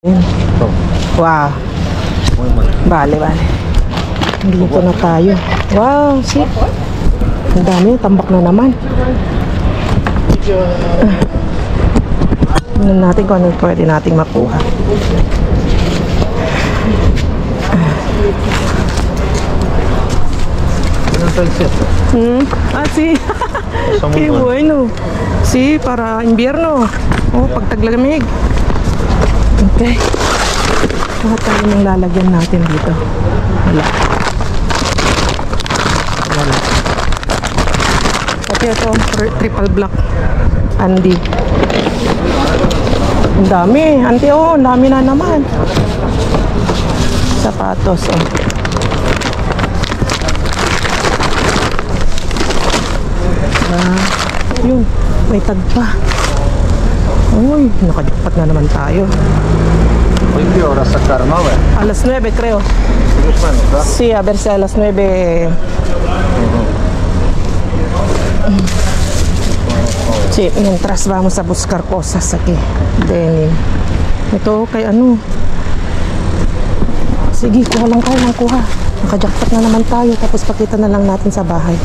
Wow. Bale. Dito na tayo. Wow, see? Ang dami, tambak na naman. Tingnan natin kung ano pwede nating makuha. Sí. Qué bueno. Sí, para invierno. Oh, pag taglamig. Okay. Lahat tayo nang lalagyan natin dito. Wala. Pati ito, triple black. Andy. Ang dami. Auntie, oh, ang dami na naman. Sapatos, oh. Yun, may tag pa. Uy, nakajakpat na naman tayo. ¿Qué hora sacaron? A las 9 creo. Sí, a ver si a las 9. Sí, mientras vamos a buscar cosas aquí. Denim. Ito kay ano. Sige, kuha lang kayo ng kuha. Nakajakpat na naman tayo. Tapos pakita na lang natin sa bahay.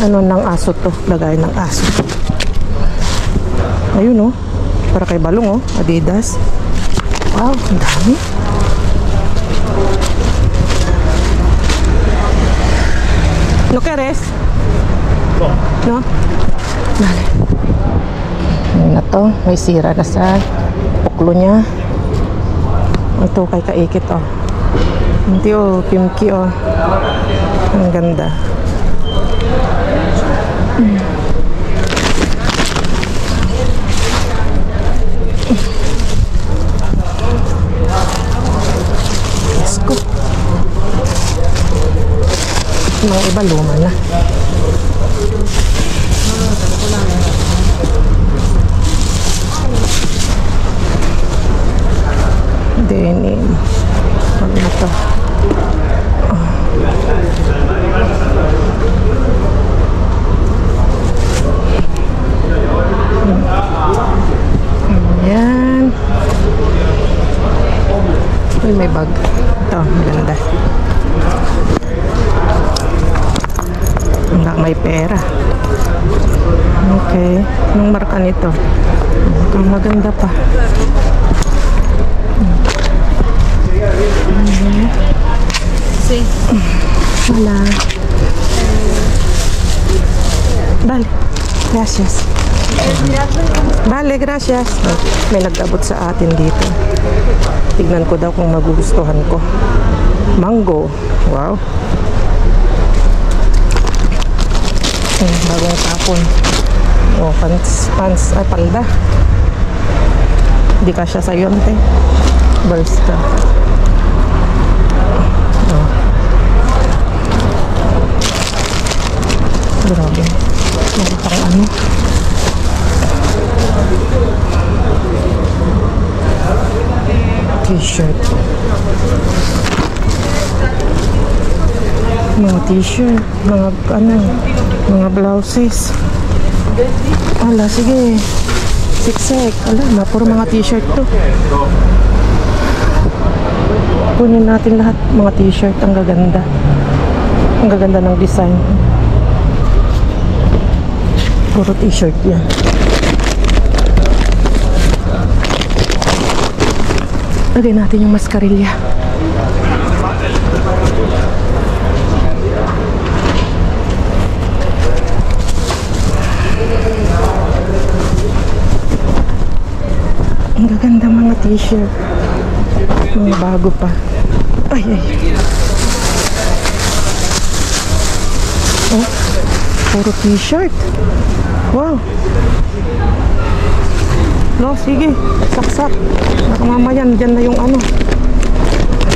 Ano ng aso to? Lagay ng aso. Ayun, oh. Para kay Balong, oh. Adidas. Wow, ang dami. ¿No quieres? No? Dale. Ayun na to. May sira na sa puklo niya. Ito kay Kaikit, oh. Hindi, oh. Pimki, oh. Ang ganda. Let's go. Mga iba luma na. Denim. Ano na to? Ayan. Uy, may bag. Ito, maganda. May pera. Okay. Anong marka nito? Ang maganda pa. Sí. Hola. Vale. Gracias. Vale, gracias. May nag-abot sa atin dito. Tignan ko daw kung magugustuhan ko. Mango. Wow. Bagong tapon. Oh, pants. Ay, palda. Hindi ka siya sa yonte. Bursta. Oh. Grabe. Meron pang ano. T-shirt. Mga t-shirt, mga blouses. Ala, sige. Siksek. Ala, puro mga t-shirt to. Kunin natin lahat mga t-shirt. Ang gaganda. Ang gaganda ng design. Puro t-shirt yan. Lagay natin yung mascarilya. Ang gaganda mga t-shirt. Mga bago pa. Ay. Oh, puro t-shirt. Wow. No, sige. Saksak. Baka mamaya dyan na yung ano.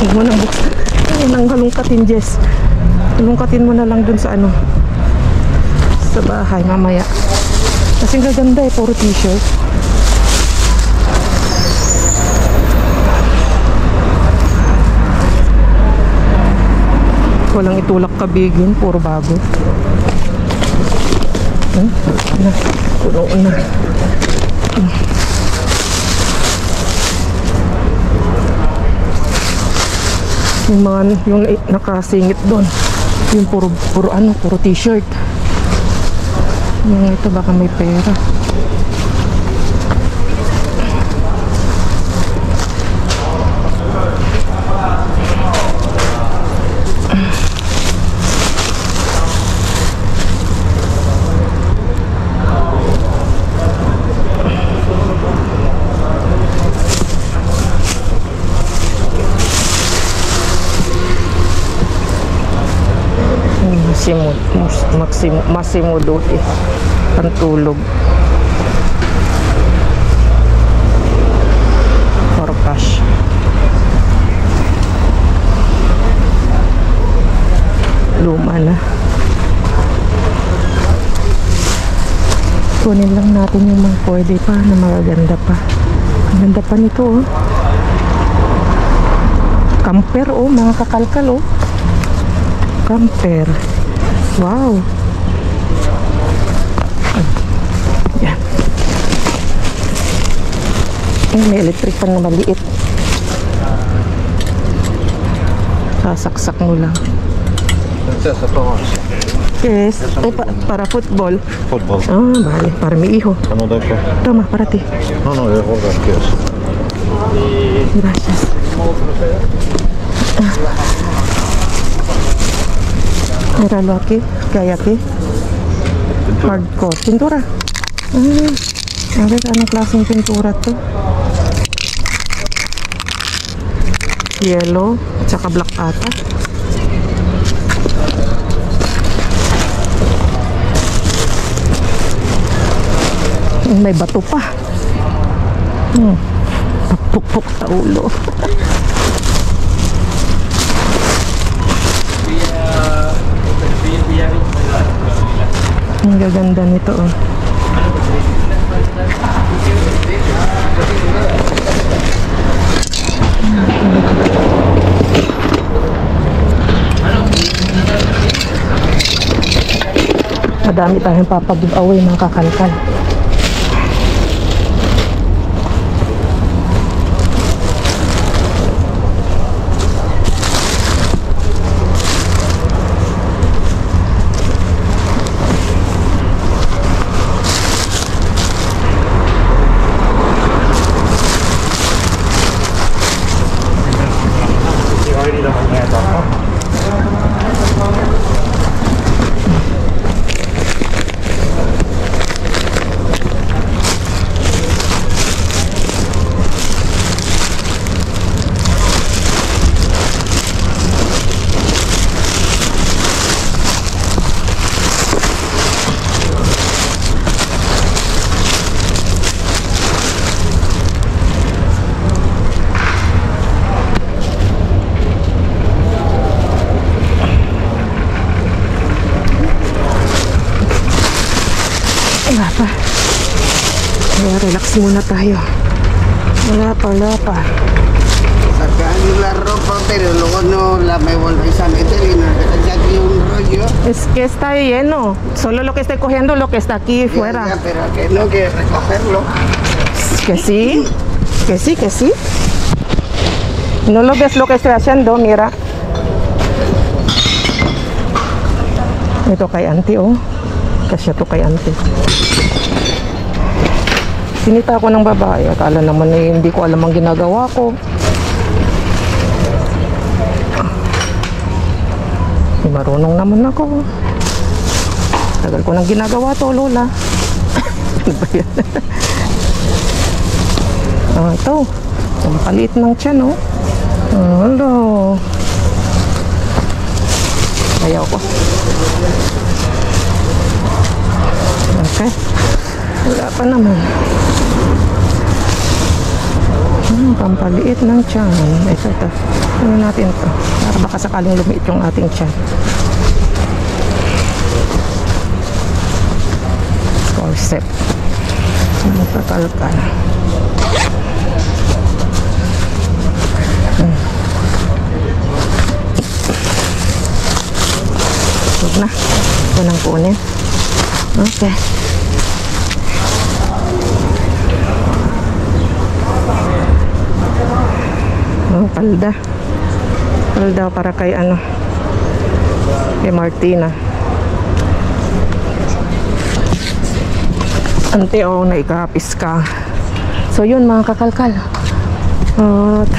Huwag mo nang buksan. Huwag nang halungkatin, Jess. Halungkatin mo na lang dun sa ano. Sa bahay mamaya. Kasi gaganda eh. Puro t-shirt. Walang itulak kabigin, puro bago. Na, puno na. Yung mga, yung nakasingit doon, yung puro t-shirt. Yung ito baka may pera. Massimo Dutti pantulog for cash. Luma na. Kunin lang natin yung mga pwede pa na magaganda pa. Ang ganda pa nito oh. Camper oh, mga kakalkal oh. Camper. Wow. Yan. May electric pan na maliit. Sasaksak mo lang. Princesa Thomas. Yes. Para football. Fútbol. Ah, vale. Para mi hijo. ¿No de qué? Toma, para ti. No, de jugar, ¿qué es? Gracias. Míralo aquí, que hay aquí. Hardcore. Pintura. A ver, anong klaseng pintura to? Yellow, tsaka black ata. May bato pa. Pupuk sa ulo. Ang gaganda nito oh. Madami tayong papag-giveaway mga kakalkal. Wala pa. Kaya relax muna tayo. Wala pa. Sacan la ropa, pero luego no la me volvéis a meter y nos dejáis aquí un rollo. Es que está lleno. Solo lo que estoy cogiendo lo que está aquí fuera. Ya, pero que no, que recogerlo. Que sí. Que sí. No lo ves lo que estoy haciendo, mira. Ito kay auntie oh. Kasi ito kay auntie. Sinita ko ng babae. Akala naman eh, hindi ko alam ang ginagawa ko. Marunong naman ako. Tagal ko nang ginagawa to, Lola. Ano ba yan? Ito. Ang paliit ng tiyan, oh. Hello. Ayaw ko. Okay. Wala pa naman. Pampaliit ng tiyan. Ito. Ano natin ito? Para baka sakaling lumiit yung ating tiyan. Corset. Magkakalkal. na. Ito nang kunin. Okay. Oh, palda. Palda para kay ano, kay Martina. Ante, oh, naikapis ka. So yun mga kakalkal. At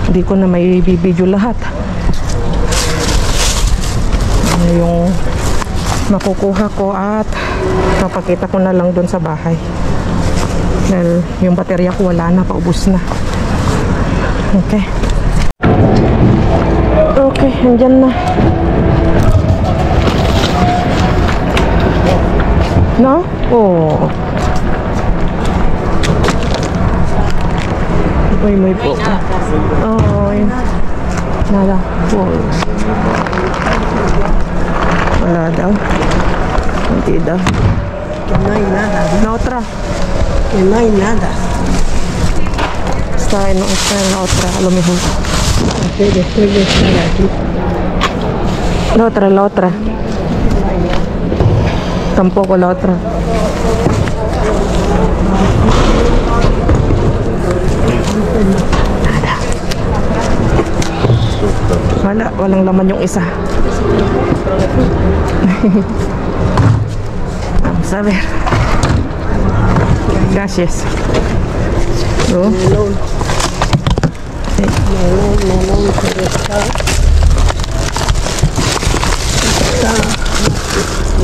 hindi ko na may bibidyo lahat. Ano yung makukuha ko at napakita ko na lang doon sa bahay. Dahil yung baterya ko wala na, paubos na. Okay. Okay, andyan na. No? Oh. Muy poco. Ay, nada. Oh. Wala daw. Hindi daw. Que no hay nada, La otra. que no hay nada. Está en la otra, a lo mejor. Porque después de estar aquí, La otra. Tampoco la otra. Nada. Walang laman yung isa. Vamos a ver. Gracias. ¿No? melón, pero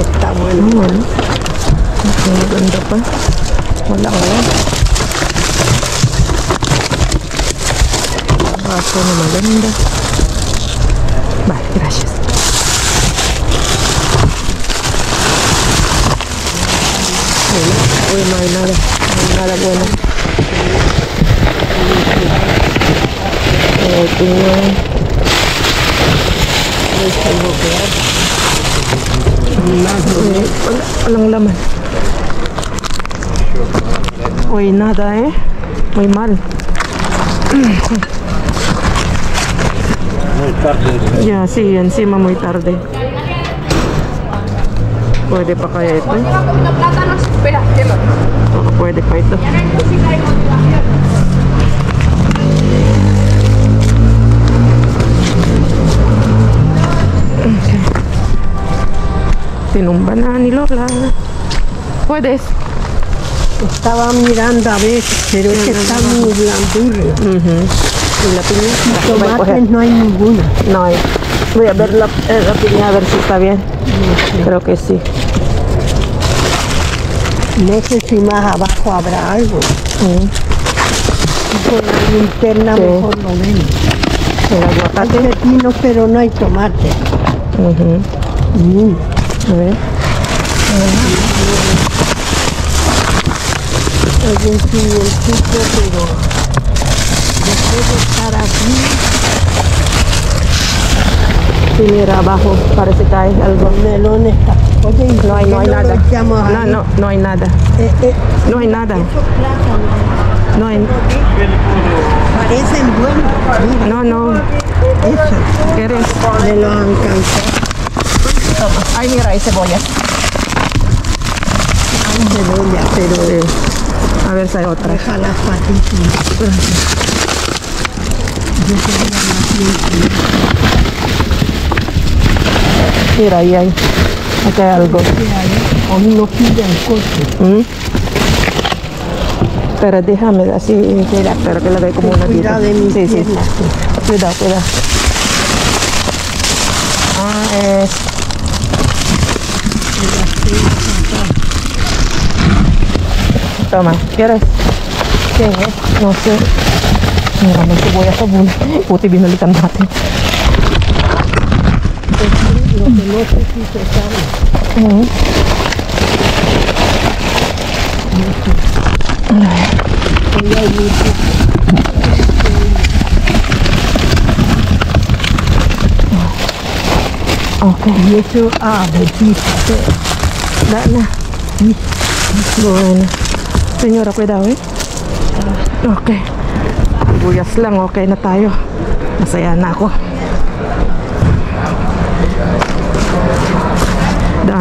está bueno. Bueno. Maganda pa. Wala ko. Aso na maganda. Bye, gracias. Uy, no hay nada. No hay nada bueno. Tingnan. Walang laman. Uy, nada muy mal. Muy tarde. Ya, sí, encima muy tarde. Pwede pa kaya ito? Baka pwede pa ito. Okay. Tinumba na ni Lola. Puedes. Estaba mirando a ver, pero es que está muy blandurro. ¿Y la piña? La voy a coger. Tomates no hay ninguna. No hay. Voy a ver la piña a ver si está bien. Creo que sí. No sé si más abajo habrá algo. Con la linterna Sí. mejor lo ven. El Hay aguacate. pepino, pero no hay tomate. A ver. Hay un pimientito, pero después de estar aquí, Sí, mira abajo. Parece que hay algo. los melones está. Oye, ¿y No hay, por no hay qué nada. lo echamos ahí? No hay nada. No hay nada. Esos plátanos No hay. parecen buenos. Mira, No. eso, ¿Quieres? me lo han cansado. Ay, mira, hay cebolla. Hay cebolla, pero A ver si hay otra. deja las patitas. Yo quería más bien. Mira, ahí hay. Aquí hay algo. O no pilla el coche. Pero déjame así. Espera que le doy como una Cuidado de mis Sí. piernas. Cuidado. Ah, Toma, ¿quieres? ¿Qué es? No sé. Mira, may sibuyas sa bulo. Puti, binalikan natin. Lo que no sé si se sabe. Ahí hay mucho. Okay. Y eso, betito. Dala. Bueno. Senyora, cuidado Okay. Sibuyas lang, okay na tayo. Masaya na ako.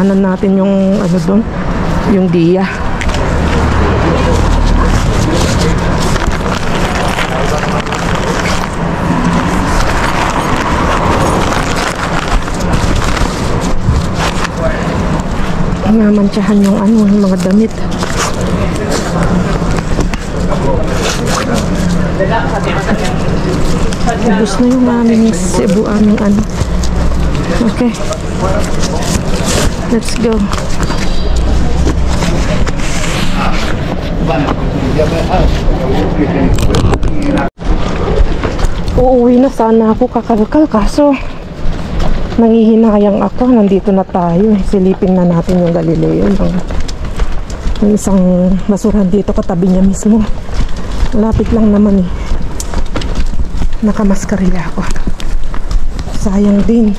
Dadaanan natin yung ano doon, yung Dia. Namantsahan yung ano, yung mga damit. Ubus na yung aming Cebu, aming ano. Okay. Let's go. Uuwi na sana ako kakalkal, kaso nangihinayang ako. Nandito na tayo. Silipin na natin yung Galileo. Yung isang basurahan dito katabi niya mismo. Lapit lang naman eh. Nakamaskarilla ako. Sayang din.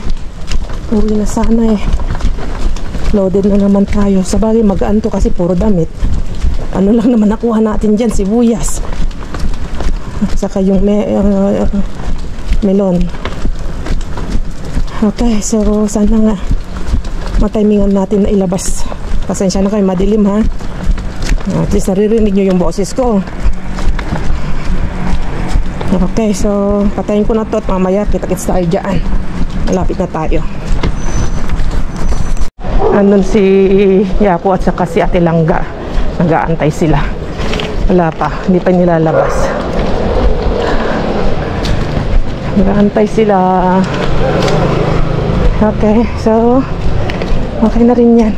Uwi na sana eh. Loaded na naman tayo. Sabagay magaan to kasi puro damit. Ano lang naman nakuha natin dyan, sibuyas. Saka yung melon. Okay, so sana nga matimingan natin na ilabas. Pasensya na kayo, madilim ha. At least naririnig nyo yung boses ko. Okay, so patayin ko na to at mamaya kita-kits tayo dyan. Malapit na tayo. Andun si Yapo at saka si Ate Langga. Nag-aantay sila. Wala pa, hindi pa nilalabas. Nag-aantay sila. Okay, so okay na rin yan.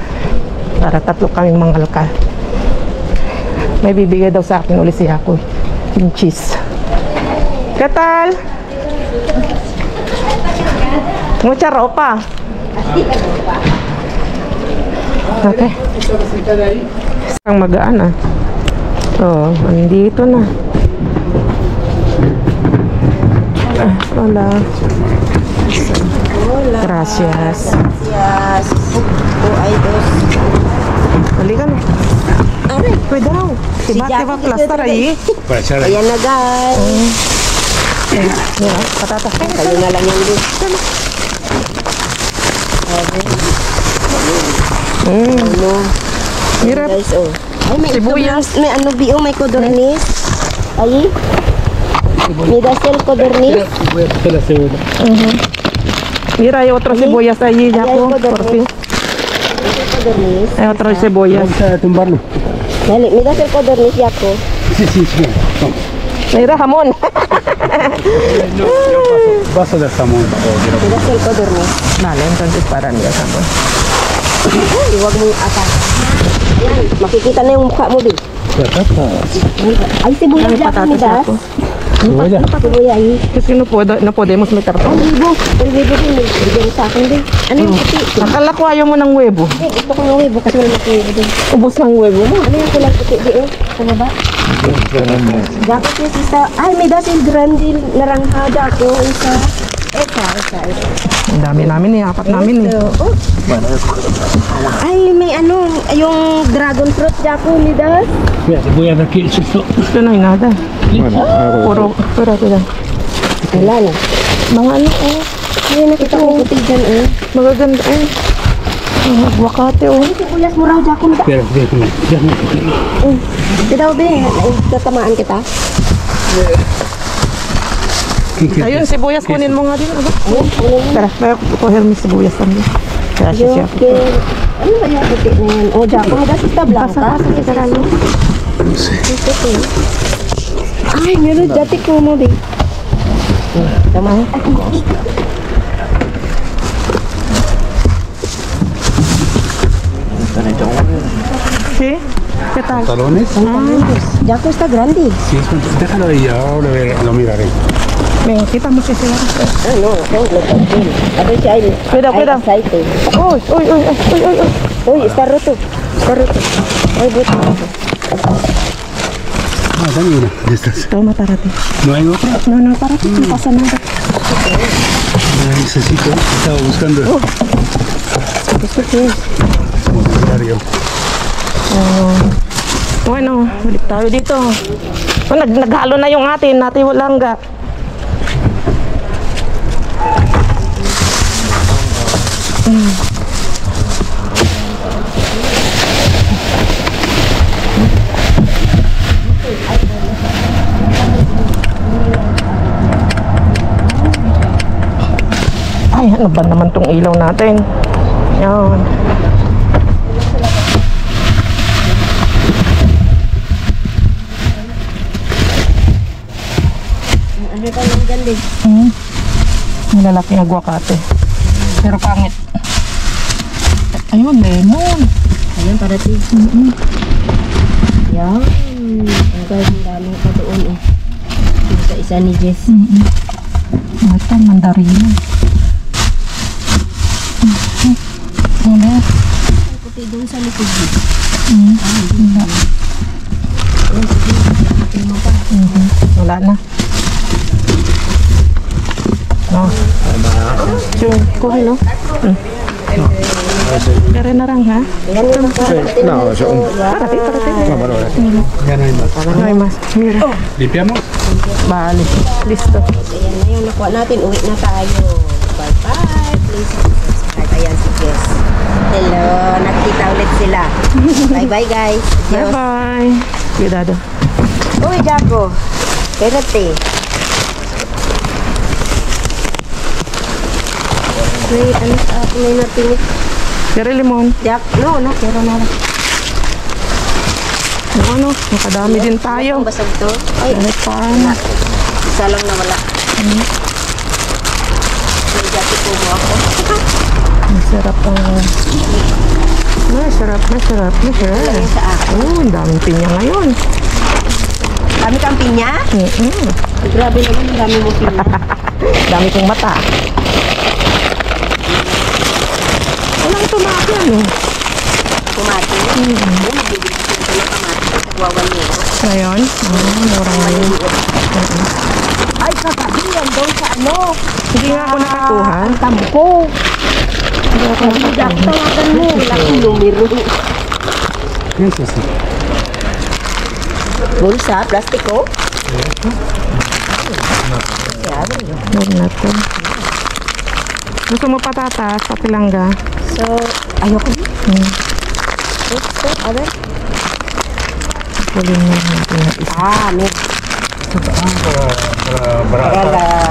Para tatlo kaming mangalkal. May bibigay daw sa akin ulit si Yapo yung cheese. Katal? Mucha ropa. Okay. Ang magaan ah. Oh, andito na. Hola. Gracias. Yes. Ay, dos. Halika na. Aray. Pwede daw. Tiba plaster ay. Ayan na guys. Yeah, patatas. Kayo na lang yan din. Ano? Hirap. Guys, oh. Ay, may Sibuyas. May ano bio, may codorniz. Ay. May dasel codorniz. Mira, hay otro sibuyas allí, ya Ahí hay por codorniz. fin. Codorniz. Hay otro sibuyas. Vamos a tumbarlo. Dali, may dasel codorniz yako. Sí, sí, sí. Vamos. Mira, jamón. Vaso de jamón. May dasel codorniz. Vale, entonces para mí el jamón. Ay, huwag mong atas. Ayan, makikita na yung mukha mo, Bill. Ay, sibuyas May yako, patatas Midas. ako. Cebolla. Sibuyas, ay. Kasi no podemos meter to. Ang libo din, bigyan sa akin din. Ano yung puti? Akala ko ayaw mo ng huevo. Eh, gusto ko ng webo kasi wala mag-webo din. Ubus ng huevo mo. Ano yung kulang puti di eh? Sa baba? Dapat yung sisa. Ay, may dasil grandil naranghada ako. Isa. Isa. Ang dami namin eh, apat namin eh. Oh. Ay, may ano, yung dragon fruit jako ni Das. Mira, te voy a dar aquí el susto. Gusto na nada. Puro, pero. Wala na. Mga ano eh. Ay, nakita ko puti dyan eh. Magaganda eh. Mga aguacate oh. Ay, sibuyas mo raw jako ni Das. Espera, déjame. Di daw be, tatamaan kita. Ayun, sibuyas kunin mo nga din. Ano? Ayun, ano yun? Tara, may kukuhin mo sibuyas también. Gracias, Yung, chef. ano ba yung puti na yan? O, jako ni Das ista blanca. Ay, meron dati ko mo be. Tama. ¿Sí? ¿Qué tal? ¿Talones? Jako está grande. Sí, déjalo ahí, ahora lo miraré. Ven, quitamos ese lado. Ah, no, tengo también. A ver si hay, Cuidado. aceite. Uy. Uy, está roto. Ay, roto. Ah, dame una de estas. Toma para ti. ¿No hay otra? No, para ti, no pasa nada. Necesito, estaba buscando ¿Esto qué es? mobiliario. Bueno, balik tayo dito. Oh, naghalo na yung atin, Langga. Ano ba naman tong ilaw natin? Yan. Ano ka lang ganda? Ang lalaking aguacate. Pero pangit. Ayun, lemon. Ayan, parating. Yan. Ang gawin daming pa doon eh. Yung sa isa ni Jess. Ito, mandarina. Ano? Ang puti doon sa likod mo. Wala na. No. Sure, kuha no? Kaya na lang ha? No, Parati. ya no hay más. No hay más. Mira. ¿Limpiamos? Bale. Listo. Ayan na yung nakuha natin. Uwi na tayo. Bye-bye. Please subscribe. Ayan si Jess. Hello. Nakita ulit sila. Bye-bye guys. Adios. Bye-bye. Cuidado. Uy, Jaco. Espérate. May ano sa ako may natingit. Pero limon. Jack, no, pero na lang. Ano? Nakadami din tayo. Ang basag to. Ay, Kahit paano. isa lang na wala. May jacket po mo ako. Masarap ang... Masarap. Wala yung sa akin. Oh, ang daming pinya ngayon. Dami kang pinya? Grabe naman, ang dami mo pinya. Dami kong mata. Walang tumaki ano. Kumati. Bibili ko ng kamati. Nagwawan niyo. Ngayon? Murang ngayon. Ay, kagabi yan doon sa ano. Hindi nga ako nakakuha. Ang tampo. Jack, tawagan mo. Laki numero. ¿Qué es eso? Bulsa, plastiko. Huwag na to. Gusto mo patatas, patilangga? So, ayoko din. So, ano? Pulin mo natin na isa. May Para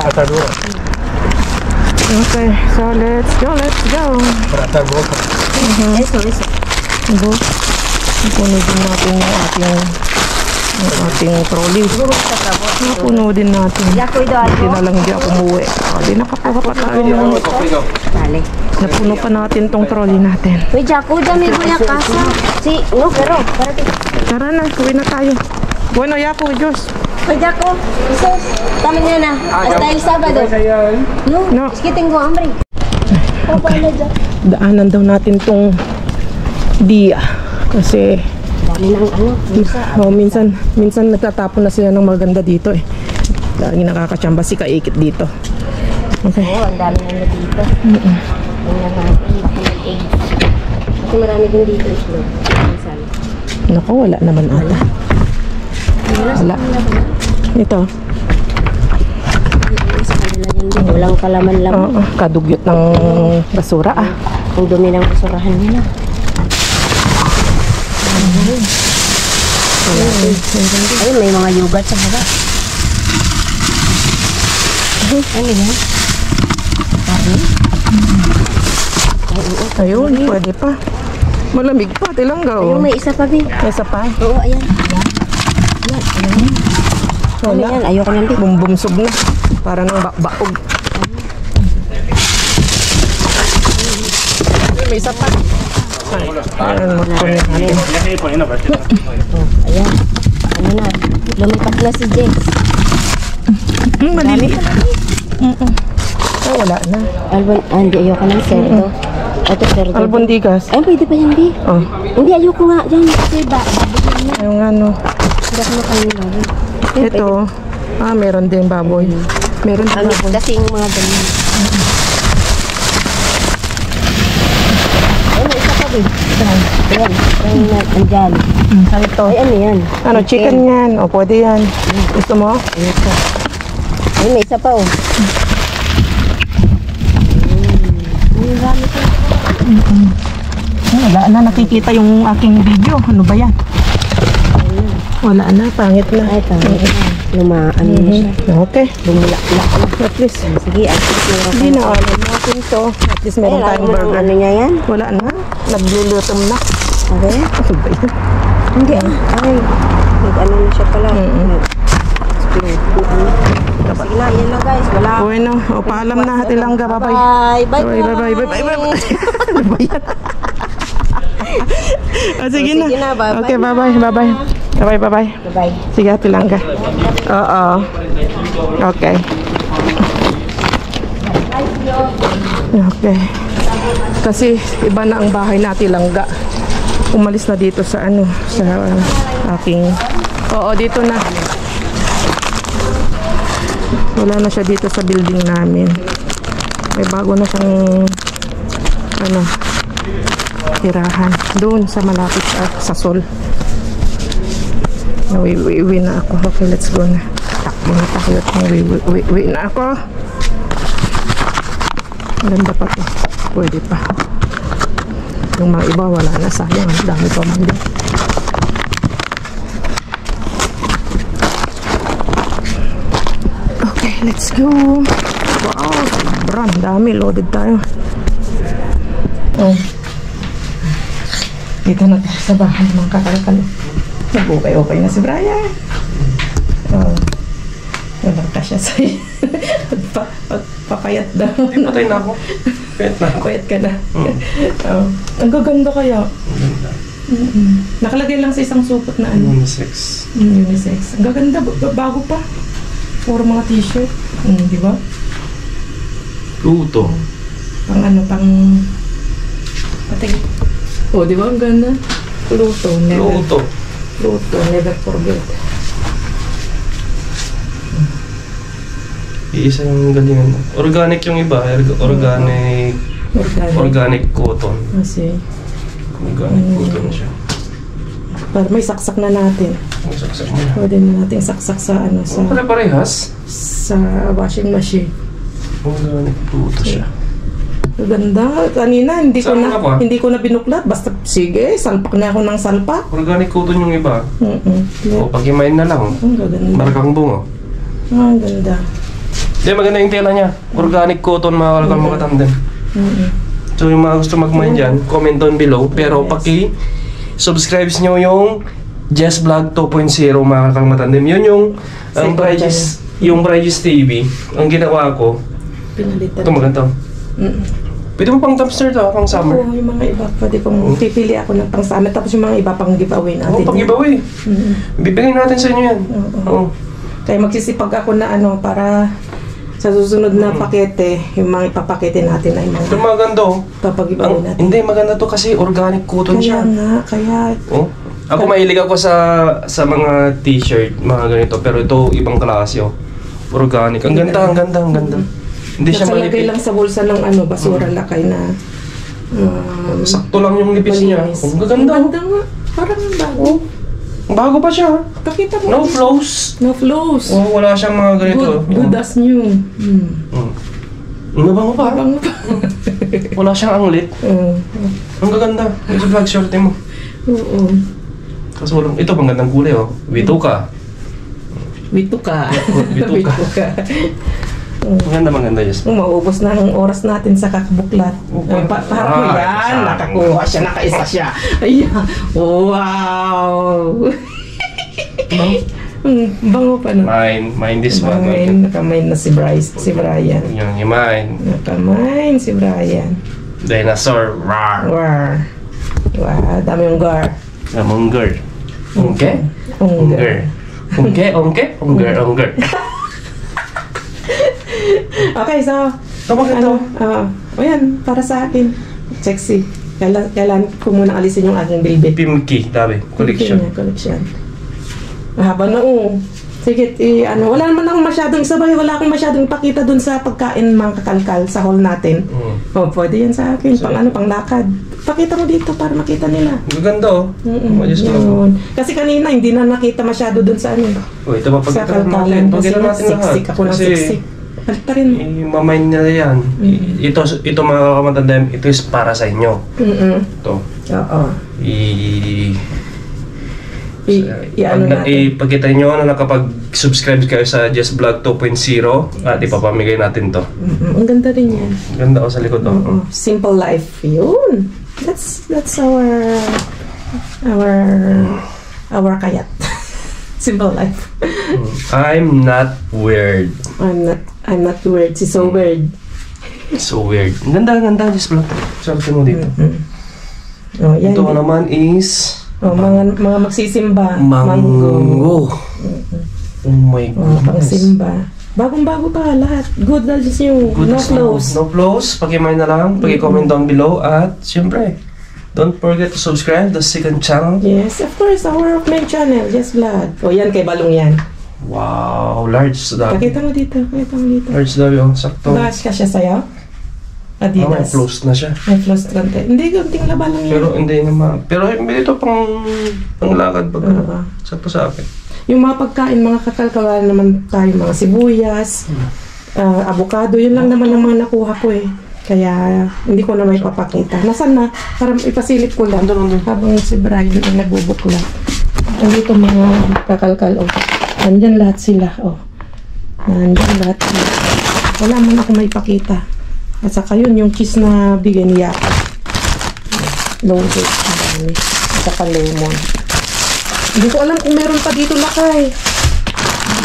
atadura. Okay, so let's go. Para atar boca. eso. Abo, puno din natin yung ating trolley. Puno din natin. Ya cuido Hindi algo. na lang hindi ako umuwi. Di nakakuha pa tayo ng... Dale. Napuno pa natin tong trolley natin. Uy, Jaco, dami mo yung kasa. Si, no, pero, parati. Tara na, uwi na tayo. Bueno, ya po, Diyos. Uy, Jaco, eso, tama niya na. Hasta el sábado. No. No, es que tengo hambre. Paano, Jack? Daanan daw natin tong dia. Kasi, Dami ng ano, minsan nagtatapon na sila ng maganda dito eh. Lagi nakakatsamba si Kaikit dito. Okay. Oo, ang dami nang dito. Tingnan natin, baka may egg. Kasi marami din dito itlog. Minsan. Naku, wala naman ata. Wala. Ito. Sa kanila yan din, walang kalaman-laman. Oo, kadugyot ng basura ah. Ang dumi ng basurahan nila. Ay, may mga yogurt sa baba. Ano yan? Ayun, pwede pa. Malamig pa, tilangga Ayun, oh. may isa pa, Bi. May isa pa. Oo, ayan. Ayan. Ano Wala. yan? Ayoko yan, Bi. Bumbumsog na. Para ng bakbaog. May isa pa. Ayan, magpunin natin. Ayan. Ano na? Lumipat na si Jess. Malili. Ay, wala na. Albon, hindi. Ayoko ng cerdo. Ito, cerdo. Albondigas. Ay, pwede pa yan, Bi. Oh, Hindi, ayoko nga. Yan, kasi yung ano. hindi ako makain na. Ito. Meron din baboy. Meron din Ang baboy. kasi yung mga ganyan. Ay, may isa pa, Bi. Ayan. Ayan, andyan. Ito. Ay, ano yan? Ano, chicken yan. O, pwede yan. Gusto mo? Ito. Ay, may isa pa, oh. Ang dami pa. Wala na, nakikita yung aking video. Ano ba yan? Wala na, pangit na. Ay, tama. ano na siya. Okay. Bumulak-lak na. At least, Sige, at least meron hindi na ano natin to. At least meron tayong burger. Ano niya yan? Wala na. Naglulutom na. Okay? Ano ba yun? Hindi Ay, ano na siya pala. Sige na, yan lang guys. Wala. Bueno, o paalam na. Hatilangga. Bye-bye. Bye. Bye-bye. Bye-bye. Ano ba yan? Sige na. Sige na, bye-bye. Okay, bye-bye. Bye-bye. Bye-bye. Bye. Sige, Hatilangga. Oo. Okay. Okay. Kasi iba na ang bahay na Hatilangga. Umalis na dito sa ano, sa aking... Oo, dito na. Wala na siya dito sa building namin. May bago na siyang ano, tirahan. Doon sa malapit sa Sol. Uwi na ako. Okay, let's go na. Takbo na tayo. Uwi na ako. Ganda pa to. Pwede pa. Yung mga iba wala na, sayang. Ang dami pa man din. Okay, let's go. Wow, sobrang dami. Loaded tayo. Oh. Dito na tayo sa bahay ng kakalkal. Nag-okay na si Brian. Oh. Walang kasya sa'yo. Papayat daw. Patay na ako. Payat ka na. Oh. Ang gaganda kaya. Nakalagay lang sa isang supot na ano. Unisex. Unisex. Ang gaganda. Bago pa. Puro mga t-shirt. Di ba? Luto. Pang ano, pang... Patay. Oh, di ba? Ang ganda. Luto. Luto. Never forget. Iisa yung galingan mo. Organic yung iba. Organic cotton. Kasi, Organic cotton siya. para may saksak na natin. Ang saksak mo na. Pwede na natin saksak sa ano, sa Pare-parehas. washing machine. Organic cotton siya. Ganda. Kanina, Saan na ba? hindi ko na binuklat. Basta, sige, salpak na ako ng salpak. Organic cotton yung iba. O, pag-imayin na lang. Ang gaganda. Marakang bungo. Ang ganda. Hindi, maganda yung tela niya. Organic cotton, mga kalakal mga tandem. So, yung mga gusto mag-mine dyan, comment down below. Pero, paki-subscribe nyo yung Jess Vlog 2.0, mga kalakal mga tandem. Yun yung Brigis TV. Ang ginawa ko, Pinalitan. ito maganda. Pwede mo pang dumpster to, pang summer. Oo, yung mga iba. Pwede pong pipili ako ng pang summer. Tapos yung mga iba pang giveaway natin. Oo, pang giveaway. Bibigay natin sa inyo yan. Oo. Kaya magsisipag ako na ano, para sa susunod na pakete, yung mga ipapakete natin ay mga Ito maganda oh. papag-giveaway natin. Hindi, maganda to kasi organic cotton Kaya siya. nga, kaya... Oh. Ako mahilig ako sa mga t-shirt, mga ganito. Pero ito, ibang klase oh. Organic. Ang ganda. Hindi siya Nakalagay malipit. lang sa bulsa ng ano, basura lakay na... Sakto lang yung nipis niya. malinis. Ang gaganda. Ang ganda nga. Parang bago. Bago pa siya. Pakita mo. No flows. No flows. Oh, wala siyang mga ganito. Good as new. Mabango pa. Bango pa. Wala siyang anglit. Ang gaganda. Yung sa vlog short mo. Oo. Kaso walang, ito pang gandang kulay oh. Wituka. Bituka. Bituka. Maganda, yes. Maubos na ang oras natin sa kakbuklat. Parang yan, nakakuha siya, nakaisa siya. Ayan. Wow! Bango pa no? Mine this one. Nakamine na si Brian. Yung mine. Nakamine si Brian. Dinosaur. Rar. War. Wow, dami yung gar. Ungger. Ungge? Ungger. Ungger. Okay, so... Ano? Ayan, para sa akin. Sexy. Kailan ko muna alisin yung aking bilbit. Pimki, dami. Collection. Collection. Mahaba na Sige, wala naman akong masyadong sabay. Wala akong masyadong ipakita dun sa pagkain mga kakalkal sa hall natin. Pwede yan sa akin. Pang lakad. Pakita mo dito para makita nila. Maganda Yun. Kasi kanina hindi na nakita masyado dun sa ano. Ito pa Sa pagkita kalkalan. Kasi natin lahat. siksik ako ng siksik. Halika rin. Mamain nila yan. Ito mga kamatandem, ito is para sa inyo. Ito. Oo. i-ano natin. Ipakita nyo na nakapag-subscribe kayo sa Just Vlog 2.0 at ipapamigay natin to. Ang ganda rin yan. Ganda ko sa likod to. Simple life. Yun. That's our kayat. Simple life. I'm not weird. I'm not weird. She's so weird. So weird. Ang ganda, Just Vlog. Sabi mo dito. Oh, yan. Ito naman is mga magsisimba. mango. Oh my goodness. Pangsimba. Bagong-bago pa lahat. Good na yung no close. No close. Pag-i-mind na lang. Pag-i-comment down below. At syempre, don't forget to subscribe the second channel. Yes, of course. Our main channel, Just Vlog. O yan, kay Balong yan. Wow, large dami. Pakita mo dito. Large dami, oh. Sakto. Bakas ka siya sa'yo? May Adidas. close na siya. May close trante. Hindi, kunting laba lang yan. Pero hindi naman. Pero dito panglakad pag sakto sa akin. Yung mga pagkain, mga kakalkalan naman tayo, mga sibuyas, avocado, yun lang naman ang mga nakuha ko eh. Kaya hindi ko na may papakita. Nasaan na? Para ipasilip ko lang. Andun. Habang si Brian ay nagbubukla. Andito mga kakalkal. Oh. Nandyan lahat sila. Oh. Nandyan lahat sila. Wala man ako may pakita. At saka yun, yung cheese na bigyan niya. Loaded. Marami. At saka lemon. Hindi ko alam kung meron pa dito lakay.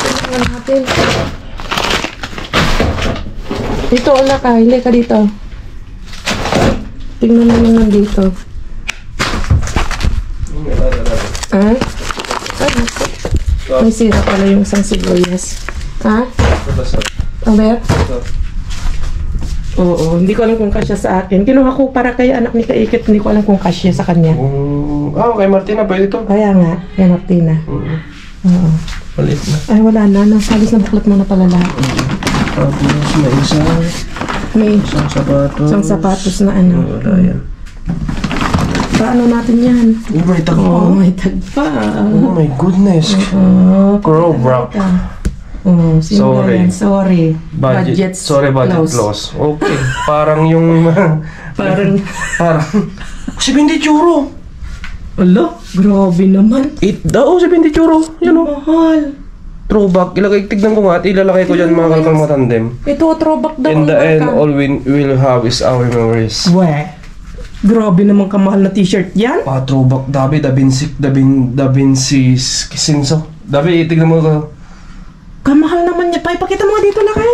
Tingnan natin. Dito ang lakay. Hindi ka dito. Tingnan mo naman dito. Ah? May sira pala yung isang sibuyas. Ha? Aber? Oo, hindi ko alam kung kasya sa akin. Kinuha ko para kay anak ni Kaikit, hindi ko alam kung kasya sa kanya. Kay Martina, pwede to. Kaya nga, kay Martina. Oo. Malit na. Ay, wala na. Nasalis na buklat mo na pala lahat. Tapos May isang sapatos. isang sapatos na ano. Ayan. Paano natin yan? Oh, may tag Oh, may tag pa. Oh my goodness. Crow wrap. Oh, sino Sorry. yan? Sorry. Budget close. Okay. Parang yung... Parang... parang... 70 euro. Ala, grabe naman. 8 daw, 70 euro. Yan o. Mahal. Throwback. Tignan ko nga at ilalagay ko dyan mga kalkal mga tandem. Ito, throwback daw. In the ang end, marka. all we will have is our memories. Weh. Grabe naman kamahal na t-shirt yan. Throwback. Da Vinci Kisinso. Dabi, tignan mo ka. Kamahal naman niya. Pakita mo nga dito na kay.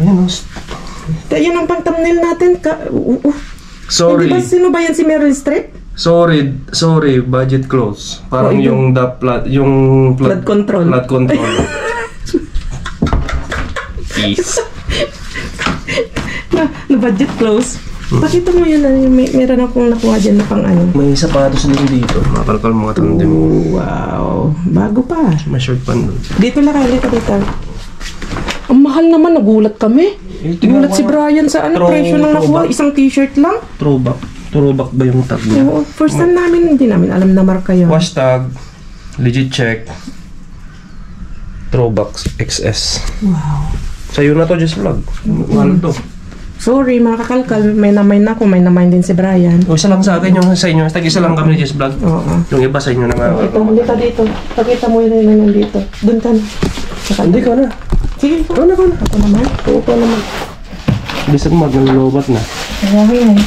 Yan o. Yan ang pang thumbnail natin. Sorry. Hindi ba, sino ba yan si Meryl Streep? Sorry, budget close. Parang Oh, yung Flood control. Flood control. Peace. Na budget close. Pakita mo yun. Meron akong nakuha dyan na pang ano. May sapatos din dito. Mga kalkal mga tandem. Wow. Bago pa. May short pan doon. Dito lang kayo. Dito. Ang mahal naman. Nagulat kami. Nagulat si Brian sa ano. Presyo nang nakuha. Isang t-shirt lang. Throwback ba yung tag niya? Oo. First time namin. Hindi namin alam na marka yun. Hashtag legit check. Throwback XS. Wow. Sa'yo na to, Just Vlog. Mahal to. Sorry mga kakalkal. May namain ako. May namain din si Brian. O, isa lang sa akin yung sa inyo. Tag-isa lang kami ni Just Vlog. Oo. Yung iba sa inyo na nga. Ito, dito. Pakita mo yun yung dito. Doon ka na. Hindi ka na. Sige, ikaw na. Ako naman. Ako naman. Bisan mag, nalulobat na. Kaya nga eh.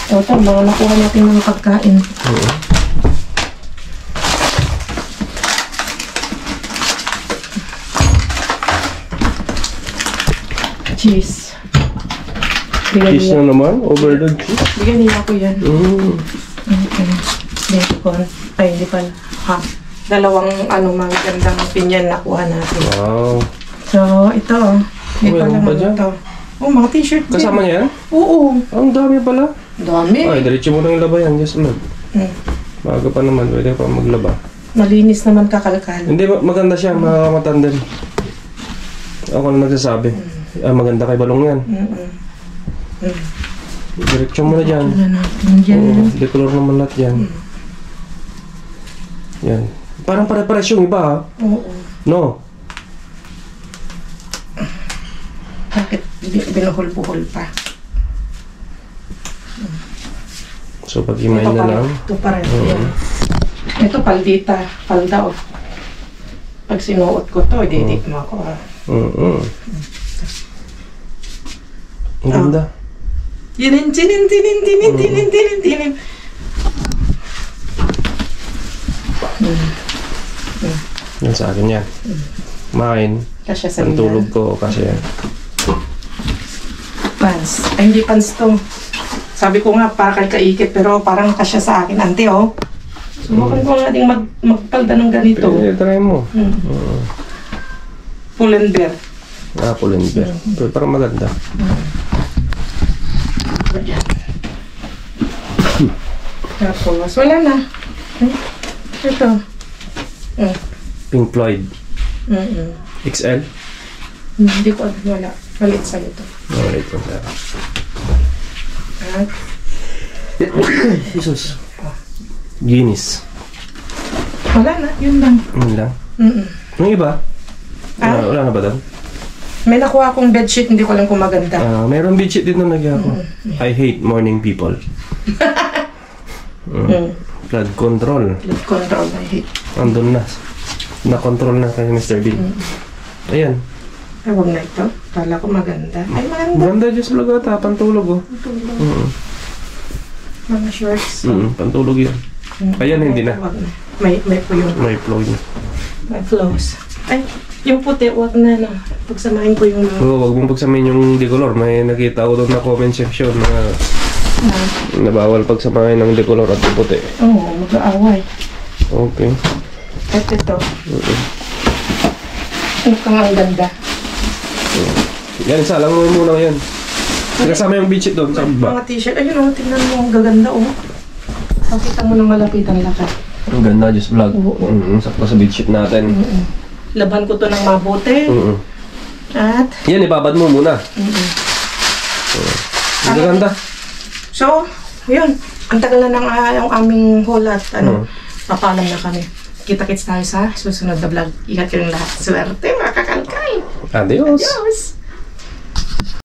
Ito, mga nakuha natin ng pagkain. Oo. Cheese. Cheese na naman? Overdone cheese? Bigyan niya ako yan. Bacon. Ay, hindi pala. Ha. Dalawang magandang pinyan nakuha natin. Wow. So, ito. Hindi Meron pala pa mga dyan? ito. Oh, mga t-shirt din. Kasama niya yan? Oo. Ang dami pala. Dami. Ay, diretso mo lang yung laba yan. Just Vlog. Maaga pa naman. Pwede pa maglaba. Malinis naman kakalkal. Hindi, maganda siya. Makamatandem. Ako na nagsasabi. Maganda kay Balong yan. Diretso mo na dyan. Nandiyan. Decolor naman lahat yan. Yan. Parang pare-pares yung iba ha? Oo. No? Bakit binuhol-buhol pa? So pag-imay na lang. Ito pa rin. Yan. Ito, paldita. Palda, oh. Pag sinuot ko to, i-edit mo ako, ah. Ang ganda. Tinin. Yan sa akin yan. Mine. Kasya sa Ang tulog ko kasi yan. Pants. Ay, hindi pants to. Sabi ko nga, para kay kaikit, pero parang kasya sa akin, ante, oh. Subukan ko nga ding magpalda ng ganito. Try mo. Pull and bear. Apple and bear. Pero parang maganda. Ayan. Tapos, wala na. Ay, ito. Pink Floyd. XL. Hindi ko alam, wala. Malit sa ito. Alright po sir. At, Jesus. Guinness. wala na, yun lang. Yun lang. Yung iba? Wala na ba doon? May nakuha akong bedsheet, hindi ko alam kung maganda. Mayroon bedsheet dito na nagyan ko. I hate morning people. Blood control. Blood control, I hate. Andun na. Na-control na kay Mr. Bean. Ayan. Ay, huwag na ito. Kala ko maganda. Ay, maganda. Ganda dyan sa lagata. Pantulog oh. Mga shorts. Pantulog yun. Ayan, hindi na. Wag na. May po yung May flow yun. may flows. Ay, yung puti, wag na na. Pagsamahin ko yung mga... Oo, wag mong pagsamahin yung decolor. May nakita ko doon na comment section na bawal pagsamahin ng decolor at puti. Oo, mag-aaway. Okay. At ito. Ano ka nga ang ganda. Yan, isa lang mo muna yan. Kasama yung bedsheet doon sa baba. Mga t-shirt. Ayun, tingnan mo. Ang gaganda, oh. Pakita mo ng malapitan lakad. Ang ganda, just vlog. Sakto sa bedsheet natin. Laban ko to ng mabuti. At, Yan, ibabad mo muna. Ang ganda. so, yun. Ang tagal na ng yung aming haul at papalam na kami. Kita-kits tayo sa susunod na vlog. Ingat kayong lahat. Swerte, mga kakalkal. Adios. Adios!